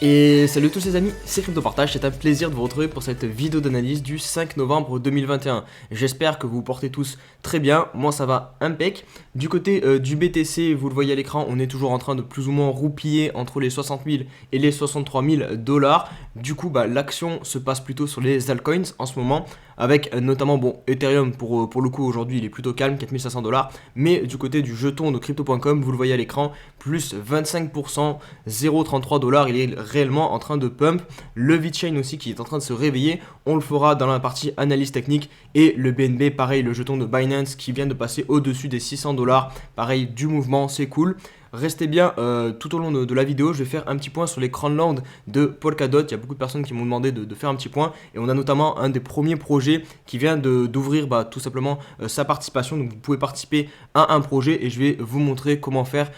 Et salut tous les amis, c'est CryptoPartage, c'est un plaisir de vous retrouver pour cette vidéo d'analyse du 5 novembre 2021. J'espère que vous vous portez tous très bien, moi ça va impec. Du côté du BTC, vous le voyez à l'écran, on est toujours en train de plus ou moins roupiller entre les 60 000 et les 63 000 dollars. Du coup, l'action se passe plutôt sur les altcoins en ce moment, avec notamment, Ethereum pour le coup aujourd'hui il est plutôt calme, 4500 dollars. Mais du côté du jeton de crypto.com, vous le voyez à l'écran, plus 25%, 0,33 dollars, il est réellement en train de pump. Le VeChain aussi qui est en train de se réveiller, on le fera dans la partie analyse technique. Et le BNB, pareil, le jeton de Binance qui vient de passer au-dessus des 600 dollars, pareil, du mouvement, c'est cool. Restez bien tout au long de la vidéo, je vais faire un petit point sur les Crownland de Polkadot. Il y a beaucoup de personnes qui m'ont demandé de faire un petit point. Et on a notamment un des premiers projets qui vient d'ouvrir tout simplement sa participation. Donc vous pouvez participer à un projet et je vais vous montrer comment faire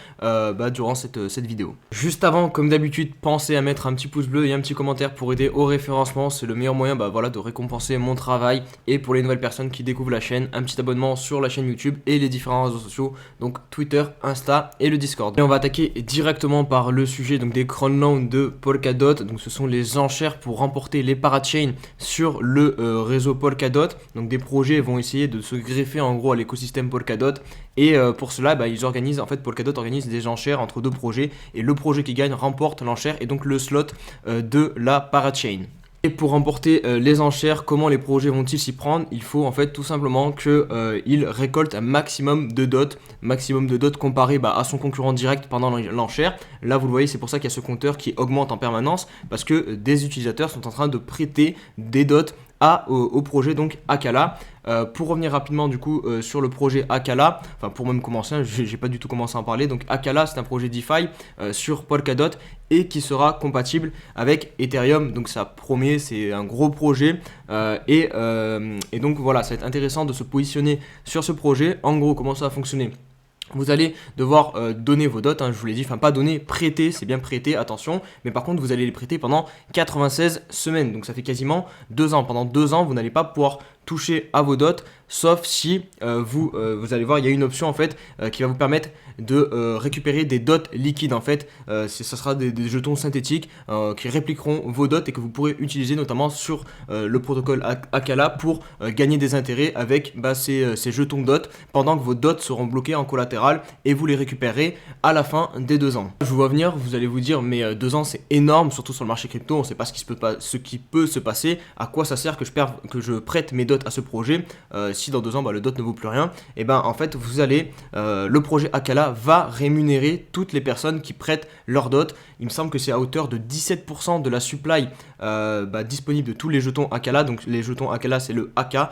durant cette vidéo. Juste avant, comme d'habitude, pensez à mettre un petit pouce bleu et un petit commentaire pour aider au référencement. C'est le meilleur moyen de récompenser mon travail. Et pour les nouvelles personnes qui découvrent la chaîne, un petit abonnement sur la chaîne YouTube et les différents réseaux sociaux. Donc Twitter, Insta et le Discord. Et on va attaquer directement par le sujet des Crownland de Polkadot. Donc ce sont les enchères pour remporter les parachains sur le réseau Polkadot. Donc des projets vont essayer de se greffer en gros à l'écosystème Polkadot. Et pour cela, Polkadot organise des enchères entre deux projets. Et le projet qui gagne remporte l'enchère et donc le slot de la parachain. Et pour remporter les enchères, comment les projets vont-ils s'y prendre? Il faut en fait tout simplement qu'ils récoltent un maximum de dots comparé à son concurrent direct pendant l'enchère. Là vous le voyez, c'est pour ça qu'il y a ce compteur qui augmente en permanence parce que des utilisateurs sont en train de prêter des dots au projet donc Akala. Pour revenir rapidement sur le projet Akala, pour même commencer, j'ai pas du tout commencé à en parler. Donc Akala, c'est un projet DeFi sur Polkadot et qui sera compatible avec Ethereum. Donc ça promet, c'est un gros projet et donc voilà, ça va être intéressant de se positionner sur ce projet. En gros, comment ça va fonctionner? Vous allez devoir donner vos dots, je vous l'ai dit, pas donner, prêter, c'est bien prêter, attention, mais par contre vous allez les prêter pendant 96 semaines, donc ça fait quasiment 2 ans. Pendant 2 ans, vous n'allez pas pouvoir toucher à vos dots, sauf si vous allez voir, il y a une option en fait qui va vous permettre de récupérer des dots liquides en fait. Ça sera des jetons synthétiques qui répliqueront vos dots et que vous pourrez utiliser notamment sur le protocole Akala pour gagner des intérêts avec ces jetons dots pendant que vos dots seront bloqués en collatéral et vous les récupérez à la fin des 2 ans. Je vous vois venir, vous allez vous dire mais 2 ans c'est énorme, surtout sur le marché crypto, on ne sait pas ce qui peut se passer, à quoi ça sert que je prête mes dots à ce projet si dans 2 ans le dot ne vaut plus rien. Et en fait vous allez le projet Akala va rémunérer toutes les personnes qui prêtent leurs dots. Il me semble que c'est à hauteur de 17% de la supply disponible de tous les jetons Akala. Donc les jetons Akala c'est le ACA,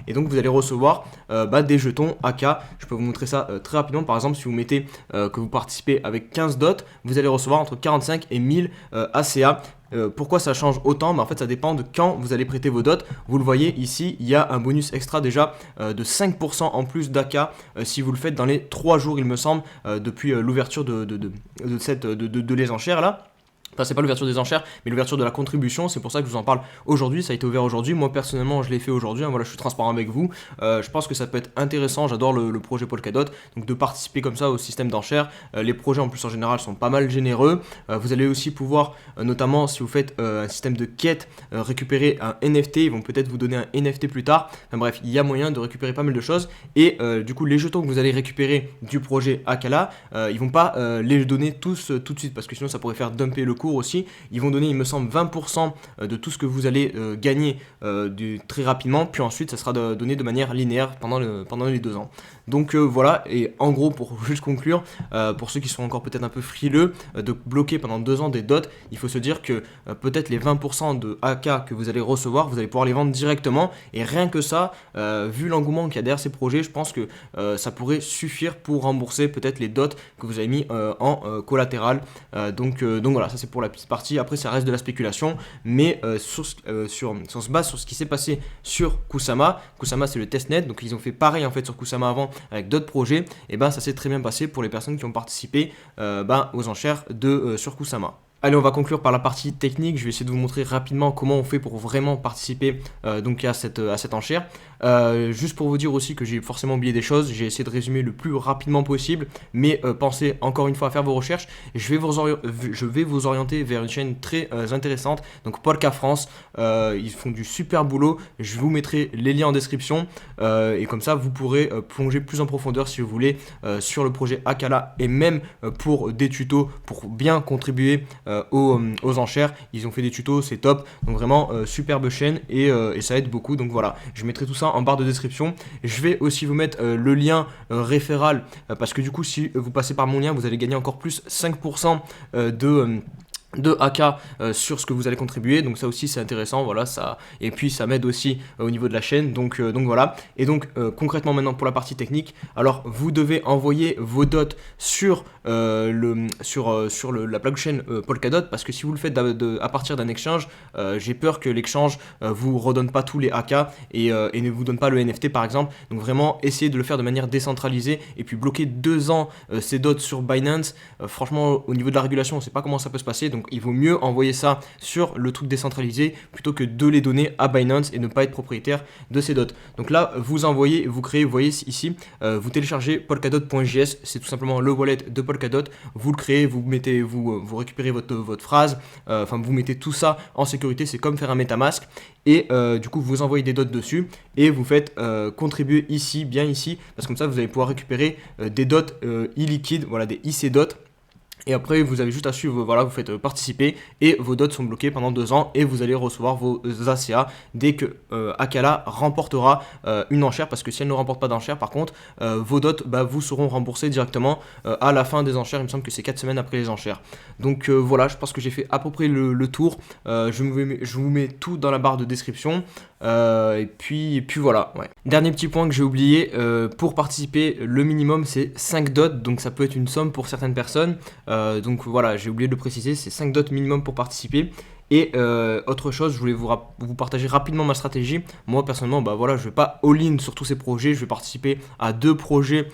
et donc vous allez recevoir des jetons AK. Je peux vous montrer ça très rapidement. Par exemple, si vous mettez que vous participez avec 15 dots, vous allez recevoir entre 45 et 1000 ACA. Pourquoi ça change autant? En fait ça dépend de quand vous allez prêter vos dots. Vous le voyez ici, il y a un bonus extra déjà de 5% en plus d'AK si vous le faites dans les 3 jours il me semble depuis l'ouverture de les enchères là. Enfin, c'est pas l'ouverture des enchères, mais l'ouverture de la contribution. C'est pour ça que je vous en parle aujourd'hui. Ça a été ouvert aujourd'hui. Moi, personnellement, je l'ai fait aujourd'hui. Voilà, je suis transparent avec vous. Je pense que ça peut être intéressant. J'adore le projet Polkadot. Donc, de participer comme ça au système d'enchères. Les projets, en plus, en général, sont pas mal généreux. Vous allez aussi pouvoir, notamment, si vous faites un système de quête, récupérer un NFT. Ils vont peut-être vous donner un NFT plus tard. Enfin, bref, il y a moyen de récupérer pas mal de choses. Et du coup, les jetons que vous allez récupérer du projet Akala, ils vont pas les donner tous tout de suite parce que sinon, ça pourrait faire dumper le cours aussi. Ils vont donner, il me semble, 20% de tout ce que vous allez gagner très rapidement, puis ensuite ça sera donné de manière linéaire pendant les 2 ans. Donc voilà, et en gros, pour juste conclure, pour ceux qui sont encore peut-être un peu frileux de bloquer pendant 2 ans des dots, il faut se dire que peut-être les 20% de AK que vous allez recevoir, vous allez pouvoir les vendre directement, et rien que ça, vu l'engouement qu'il y a derrière ces projets, je pense que ça pourrait suffire pour rembourser peut-être les dots que vous avez mis en collatéral. Donc voilà, ça c'est pour la petite partie. Après ça reste de la spéculation, mais si on se base sur ce qui s'est passé sur Kusama c'est le testnet, donc ils ont fait pareil en fait sur Kusama avant avec d'autres projets, et ça s'est très bien passé pour les personnes qui ont participé aux enchères sur Kusama. Allez, on va conclure par la partie technique. Je vais essayer de vous montrer rapidement comment on fait pour vraiment participer donc à cette enchère. Juste pour vous dire aussi que j'ai forcément oublié des choses, j'ai essayé de résumer le plus rapidement possible, mais pensez encore une fois à faire vos recherches. Je vais vous orienter vers une chaîne très intéressante, donc Polka France. Ils font du super boulot. Je vous mettrai les liens en description et comme ça vous pourrez plonger plus en profondeur si vous voulez sur le projet Akala et même pour des tutos pour bien contribuer aux enchères. Ils ont fait des tutos, c'est top. Donc vraiment superbe chaîne et ça aide beaucoup. Donc voilà, je mettrai tout ça en barre de description. Je vais aussi vous mettre le lien référal parce que du coup si vous passez par mon lien vous allez gagner encore plus 5% de AK sur ce que vous allez contribuer, donc ça aussi c'est intéressant, voilà ça, et puis ça m'aide aussi au niveau de la chaîne, donc voilà. Et donc concrètement maintenant pour la partie technique, alors vous devez envoyer vos dots sur la blockchain Polkadot, parce que si vous le faites à partir d'un exchange, j'ai peur que l'exchange vous redonne pas tous les AK et ne vous donne pas le NFT par exemple. Donc vraiment essayez de le faire de manière décentralisée et puis bloquer 2 ans ces dots sur Binance. Franchement au niveau de la régulation on sait pas comment ça peut se passer, donc il vaut mieux envoyer ça sur le truc décentralisé plutôt que de les donner à Binance et ne pas être propriétaire de ces dots. Donc là vous envoyez, vous créez, vous voyez ici, vous téléchargez polkadot.js, c'est tout simplement le wallet de Polkadot, vous le créez, vous mettez, vous récupérez votre phrase, enfin vous mettez tout ça en sécurité, c'est comme faire un MetaMask et du coup vous envoyez des dots dessus et vous faites contribuer ici, bien ici, parce que comme ça vous allez pouvoir récupérer des dots illiquides, voilà des IC dots. Et après, vous avez juste à suivre, voilà, vous faites participer et vos dots sont bloqués pendant 2 ans et vous allez recevoir vos ACA dès que Akala remportera une enchère. Parce que si elle ne remporte pas d'enchère, par contre, vos dots vous seront remboursés directement à la fin des enchères. Il me semble que c'est 4 semaines après les enchères. Donc voilà, je pense que j'ai fait à peu près le tour. Je vous mets tout dans la barre de description. Et puis voilà, ouais. Dernier petit point que j'ai oublié, pour participer, le minimum c'est 5 dots, donc ça peut être une somme pour certaines personnes. Donc voilà, j'ai oublié de le préciser, c'est 5 dots minimum pour participer. Et autre chose, je voulais vous partager rapidement ma stratégie. Moi personnellement, voilà, je vais pas all-in sur tous ces projets. Je vais participer à 2 projets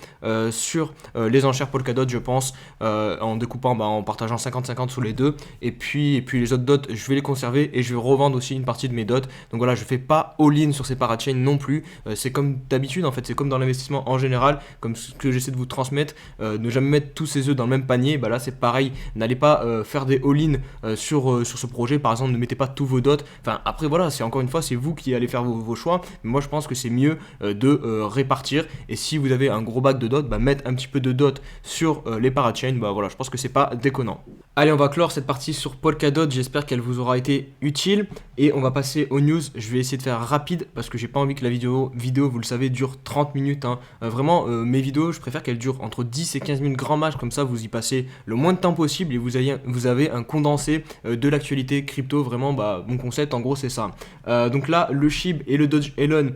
sur les enchères Polkadot, je pense, en découpant, en partageant 50-50 sur les deux. Et puis les autres dots, je vais les conserver et je vais revendre aussi une partie de mes dots. Donc voilà, je fais pas all-in sur ces parachains non plus. C'est comme d'habitude en fait, c'est comme dans l'investissement en général, comme ce que j'essaie de vous transmettre. Ne jamais mettre tous ses œufs dans le même panier. Là c'est pareil. N'allez pas faire des all-in sur ce projet. Par exemple, ne mettez pas tous vos dots. Enfin, après, voilà, c'est encore une fois, c'est vous qui allez faire vos choix. Mais moi, je pense que c'est mieux de répartir. Et si vous avez un gros bac de dots, mettre un petit peu de dots sur les parachains. Voilà, je pense que c'est pas déconnant. Allez, on va clore cette partie sur Polkadot. J'espère qu'elle vous aura été utile. Et on va passer aux news. Je vais essayer de faire rapide parce que j'ai pas envie que la vidéo, vous le savez, dure 30 minutes. Hein. Vraiment, mes vidéos, je préfère qu'elles durent entre 10 et 15 minutes grand max. Comme ça, vous y passez le moins de temps possible et vous avez un condensé de l'actualité crypto. Vraiment, mon concept, en gros, c'est ça. Donc là, le SHIB et le Doge Elon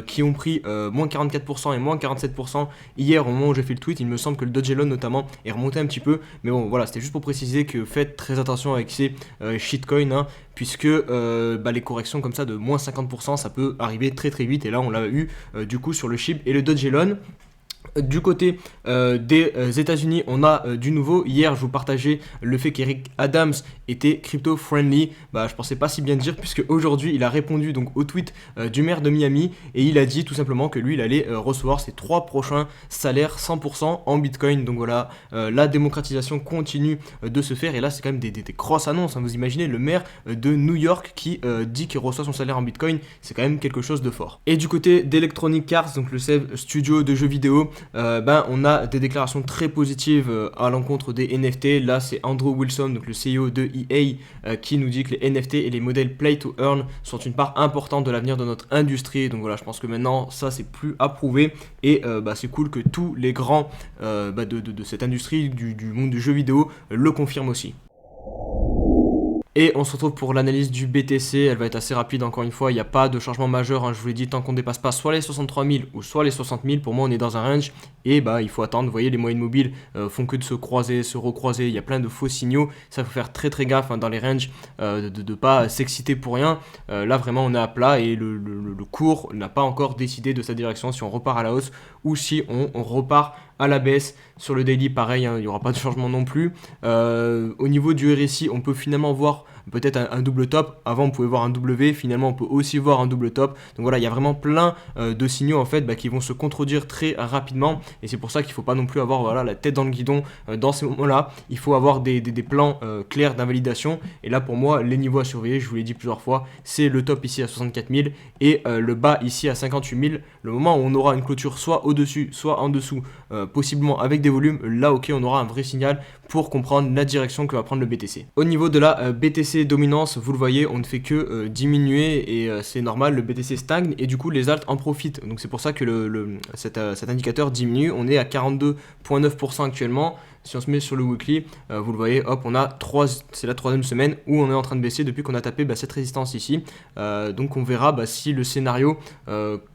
qui ont pris moins 44% et moins 47% hier au moment où j'ai fait le tweet. Il me semble que le Doge Elon, notamment, est remonté un petit peu. Mais bon, voilà, c'était juste pour préciser que faites très attention avec ces shitcoins, hein, puisque les corrections comme ça de moins 50%, ça peut arriver très très vite. Et là, on l'a eu du coup sur le SHIB et le Doge Elon. Du côté des États-Unis, on a du nouveau. Hier, je vous partageais le fait qu'Eric Adams était crypto-friendly. Je pensais pas si bien dire, puisque aujourd'hui, il a répondu donc au tweet du maire de Miami et il a dit tout simplement que lui, il allait recevoir ses 3 prochains salaires 100% en Bitcoin. Donc voilà, la démocratisation continue de se faire et là, c'est quand même des grosses annonces. Hein. Vous imaginez le maire de New York qui dit qu'il reçoit son salaire en Bitcoin, c'est quand même quelque chose de fort. Et du côté d'Electronic Arts, donc le studio de jeux vidéo, on a des déclarations très positives à l'encontre des NFT. Là, c'est Andrew Wilson, donc le CEO de EA, qui nous dit que les NFT et les modèles Play to Earn sont une part importante de l'avenir de notre industrie. Donc voilà, je pense que maintenant, ça, c'est plus approuvé. Et c'est cool que tous les grands de cette industrie, du monde du jeu vidéo, le confirment aussi. Et on se retrouve pour l'analyse du BTC, elle va être assez rapide encore une fois, il n'y a pas de changement majeur, hein, je vous l'ai dit, tant qu'on ne dépasse pas soit les 63 000 ou soit les 60 000, pour moi on est dans un range et il faut attendre, vous voyez les moyennes mobiles font que de se croiser, se recroiser, il y a plein de faux signaux, ça il faut faire très très gaffe dans les ranges, de ne pas s'exciter pour rien, là vraiment on est à plat et le cours n'a pas encore décidé de sa direction, si on repart à la hausse ou si on repart à la baisse. Sur le daily, pareil, hein, il n'y aura pas de changement non plus. Au niveau du RSI, on peut finalement voir peut-être un double top. Avant, on pouvait voir un W, finalement, on peut aussi voir un double top. Donc voilà, il y a vraiment plein de signaux en fait qui vont se contredire très rapidement. Et c'est pour ça qu'il ne faut pas non plus avoir voilà, la tête dans le guidon dans ces moments-là. Il faut avoir des plans clairs d'invalidation. Et là, pour moi, les niveaux à surveiller, je vous l'ai dit plusieurs fois, c'est le top ici à 64 000 et le bas ici à 58 000. Le moment où on aura une clôture soit au-dessus, soit en dessous, possiblement avec des volumes, là, ok, on aura un vrai signal pour comprendre la direction que va prendre le BTC. Au niveau de la BTC dominance, vous le voyez, on ne fait que diminuer et c'est normal, le BTC stagne et du coup les alts en profitent. Donc c'est pour ça que cet indicateur diminue. On est à 42,9% actuellement. Si on se met sur le weekly, vous le voyez, hop, c'est la troisième semaine où on est en train de baisser depuis qu'on a tapé cette résistance ici. Donc on verra si le scénario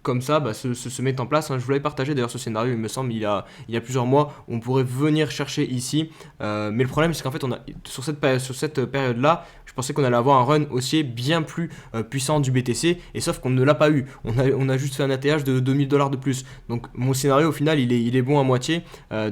comme ça se met en place. Hein. Je vous l'avais partagé d'ailleurs ce scénario, il me semble, il y a plusieurs mois, on pourrait venir chercher ici. Mais le problème c'est qu'en fait, sur cette période-là, je pensais qu'on allait avoir un run haussier bien plus puissant du BTC, et sauf qu'on ne l'a pas eu. On a juste fait un ATH de 2000 $ de plus. Donc mon scénario au final il est bon à moitié.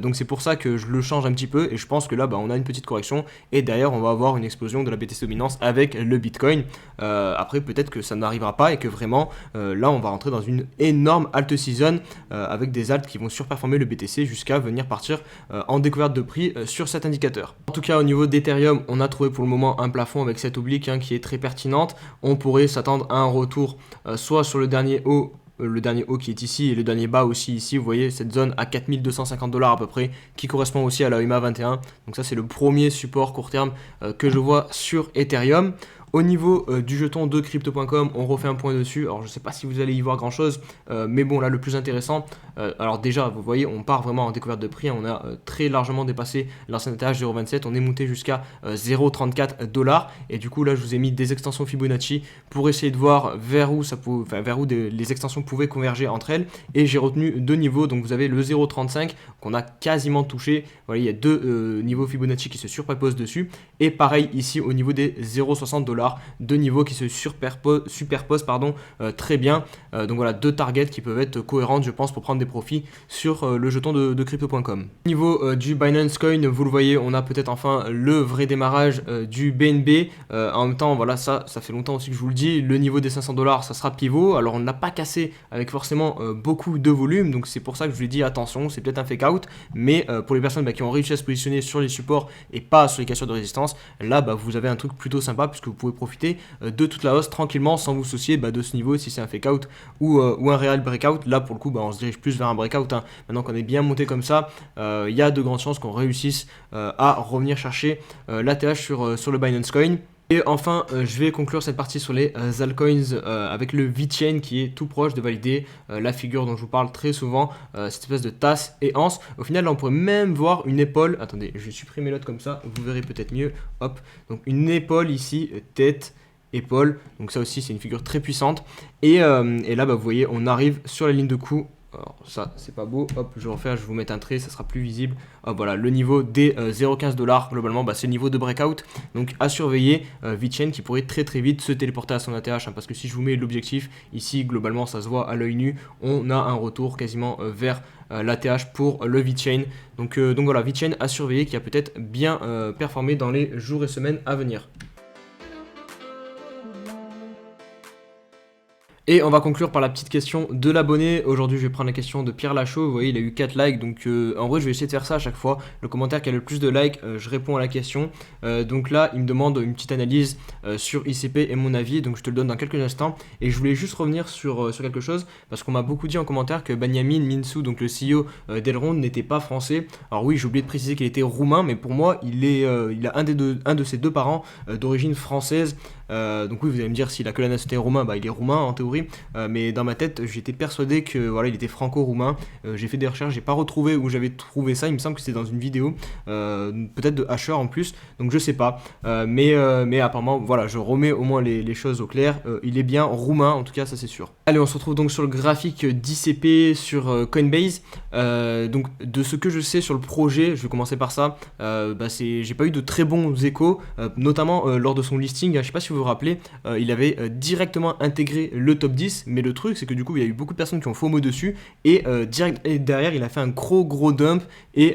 Donc c'est pour ça que je le change un petit peu et je pense que là on a une petite correction et derrière on va avoir une explosion de la BTC dominance avec le Bitcoin. Après peut-être que ça n'arrivera pas et que vraiment là on va rentrer dans une énorme alt season avec des alts qui vont surperformer le BTC jusqu'à venir partir en découverte de prix sur cet indicateur. En tout cas au niveau d'Ethereum, on a trouvé pour le moment un plafond avec cette oblique qui est très pertinente. On pourrait s'attendre à un retour soit sur le dernier haut qui est ici et le dernier bas aussi ici, vous voyez cette zone à 4250 $ à peu près qui correspond aussi à la EMA 21. Donc ça c'est le premier support court terme que je vois sur Ethereum. Au niveau du jeton de crypto.com, on refait un point dessus. Alors je ne sais pas si vous allez y voir grand chose, mais bon là le plus intéressant, alors déjà vous voyez on part vraiment en découverte de prix, on a très largement dépassé l'ancien étage 0,27, on est monté jusqu'à 0,34 $ et du coup là je vous ai mis des extensions Fibonacci pour essayer de voir vers où les extensions pouvaient converger entre elles, et j'ai retenu deux niveaux. Donc vous avez le 0,35 qu'on a quasiment touché, voilà, il y a deux niveaux Fibonacci qui se superposent dessus, et pareil ici au niveau des 0,60 $, deux niveaux qui se superposent très bien. Donc voilà, deux targets qui peuvent être cohérentes je pense pour prendre des profits sur le jeton de crypto.com. Au niveau du Binance Coin, vous le voyez, on a peut-être enfin le vrai démarrage du BNB. En même temps voilà, ça fait longtemps aussi que je vous le dis, le niveau des 500 $, ça sera pivot. Alors on ne l'a pas cassé avec forcément beaucoup de volume, donc c'est pour ça que je vous ai dit attention, c'est peut-être un fake out, mais pour les personnes qui ont réussi à se positionner sur les supports et pas sur les cassures de résistance, là vous avez un truc plutôt sympa puisque vous pouvez profiter de toute la hausse tranquillement sans vous soucier de ce niveau si c'est un fake out ou un réel breakout. Là pour le coup on se dirige plus vers un breakout. Maintenant qu'on est bien monté comme ça, il y a de grandes chances qu'on réussisse à revenir chercher l'ATH sur le Binance Coin. Et enfin, je vais conclure cette partie sur les altcoins avec le VeChain qui est tout proche de valider la figure dont je vous parle très souvent, cette espèce de tasse et anse. Au final, là, on pourrait même voir une épaule. Attendez, je vais supprimer l'autre comme ça, vous verrez peut-être mieux. Hop, donc une épaule ici, tête, épaule. Donc ça aussi, c'est une figure très puissante. Et là, vous voyez, on arrive sur la ligne de coup. Alors ça c'est pas beau, hop je vais refaire, je vais vous mettre un trait, ça sera plus visible. Hop, voilà, le niveau des 0,15 $ globalement, c'est le niveau de breakout. Donc à surveiller, VeChain qui pourrait très très vite se téléporter à son ATH, parce que si je vous mets l'objectif ici, globalement ça se voit à l'œil nu, on a un retour quasiment vers l'ATH pour le VeChain. Donc voilà, VeChain à surveiller qui a peut-être bien performé dans les jours et semaines à venir. Et on va conclure par la petite question de l'abonné. Aujourd'hui, je vais prendre la question de Pierre Lachaud. Vous voyez, il a eu 4 likes. Donc, en vrai, je vais essayer de faire ça à chaque fois. Le commentaire qui a le plus de likes, je réponds à la question. Donc là, il me demande une petite analyse sur ICP et mon avis. Donc, je te le donne dans quelques instants. Et je voulais juste revenir sur quelque chose. Parce qu'on m'a beaucoup dit en commentaire que Benjamin Minsu, donc le CEO d'Elrond, n'était pas français. Alors oui, j'ai oublié de préciser qu'il était roumain. Mais pour moi, il a un de ses deux parents d'origine française. Donc oui, vous allez me dire s'il a que la nationalité roumain, il est roumain en théorie, mais dans ma tête j'étais persuadé que voilà, il était franco-roumain. J'ai fait des recherches, j'ai pas retrouvé où j'avais trouvé ça, il me semble que c'était dans une vidéo, peut-être de Asher en plus, donc je sais pas, mais apparemment voilà, je remets au moins les choses au clair, il est bien roumain en tout cas, ça c'est sûr. Allez, on se retrouve donc sur le graphique d'ICP sur Coinbase. Donc de ce que je sais sur le projet, je vais commencer par ça, j'ai pas eu de très bons échos, notamment lors de son listing. Je sais pas si vous vous rappeler, il avait directement intégré le top 10, mais le truc c'est que du coup il y a eu beaucoup de personnes qui ont FOMO dessus et, et derrière il a fait un gros dump et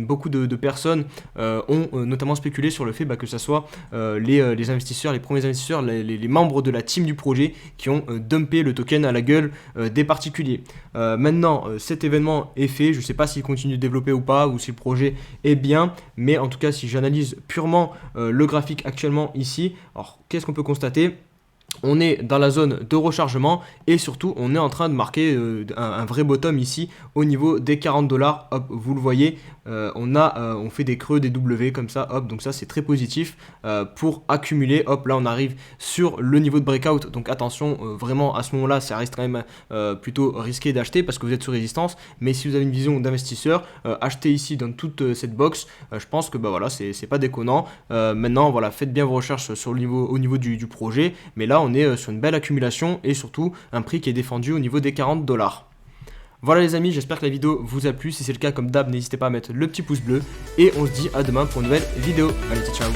beaucoup de personnes ont notamment spéculé sur le fait que ça soit les investisseurs, les premiers investisseurs, les membres de la team du projet qui ont dumpé le token à la gueule des particuliers. Maintenant cet événement est fait, je ne sais pas s'il continue de développer ou pas, ou si le projet est bien, mais en tout cas si j'analyse purement le graphique actuellement ici, alors qu'est-ce qu'on peut constater ? On est dans la zone de rechargement et surtout on est en train de marquer un vrai bottom ici au niveau des 40 $. Hop, vous le voyez, on fait des creux, des W comme ça, hop, donc ça c'est très positif pour accumuler. Hop, là on arrive sur le niveau de breakout, donc attention, vraiment à ce moment là ça reste quand même plutôt risqué d'acheter parce que vous êtes sur résistance, mais si vous avez une vision d'investisseur, achetez ici dans toute cette box, je pense que voilà, c'est pas déconnant. Maintenant voilà, faites bien vos recherches sur au niveau du projet, mais là on est sur une belle accumulation et surtout un prix qui est défendu au niveau des 40 $. Voilà les amis, j'espère que la vidéo vous a plu. Si c'est le cas, comme d'hab, n'hésitez pas à mettre le petit pouce bleu et on se dit à demain pour une nouvelle vidéo. Allez, ciao.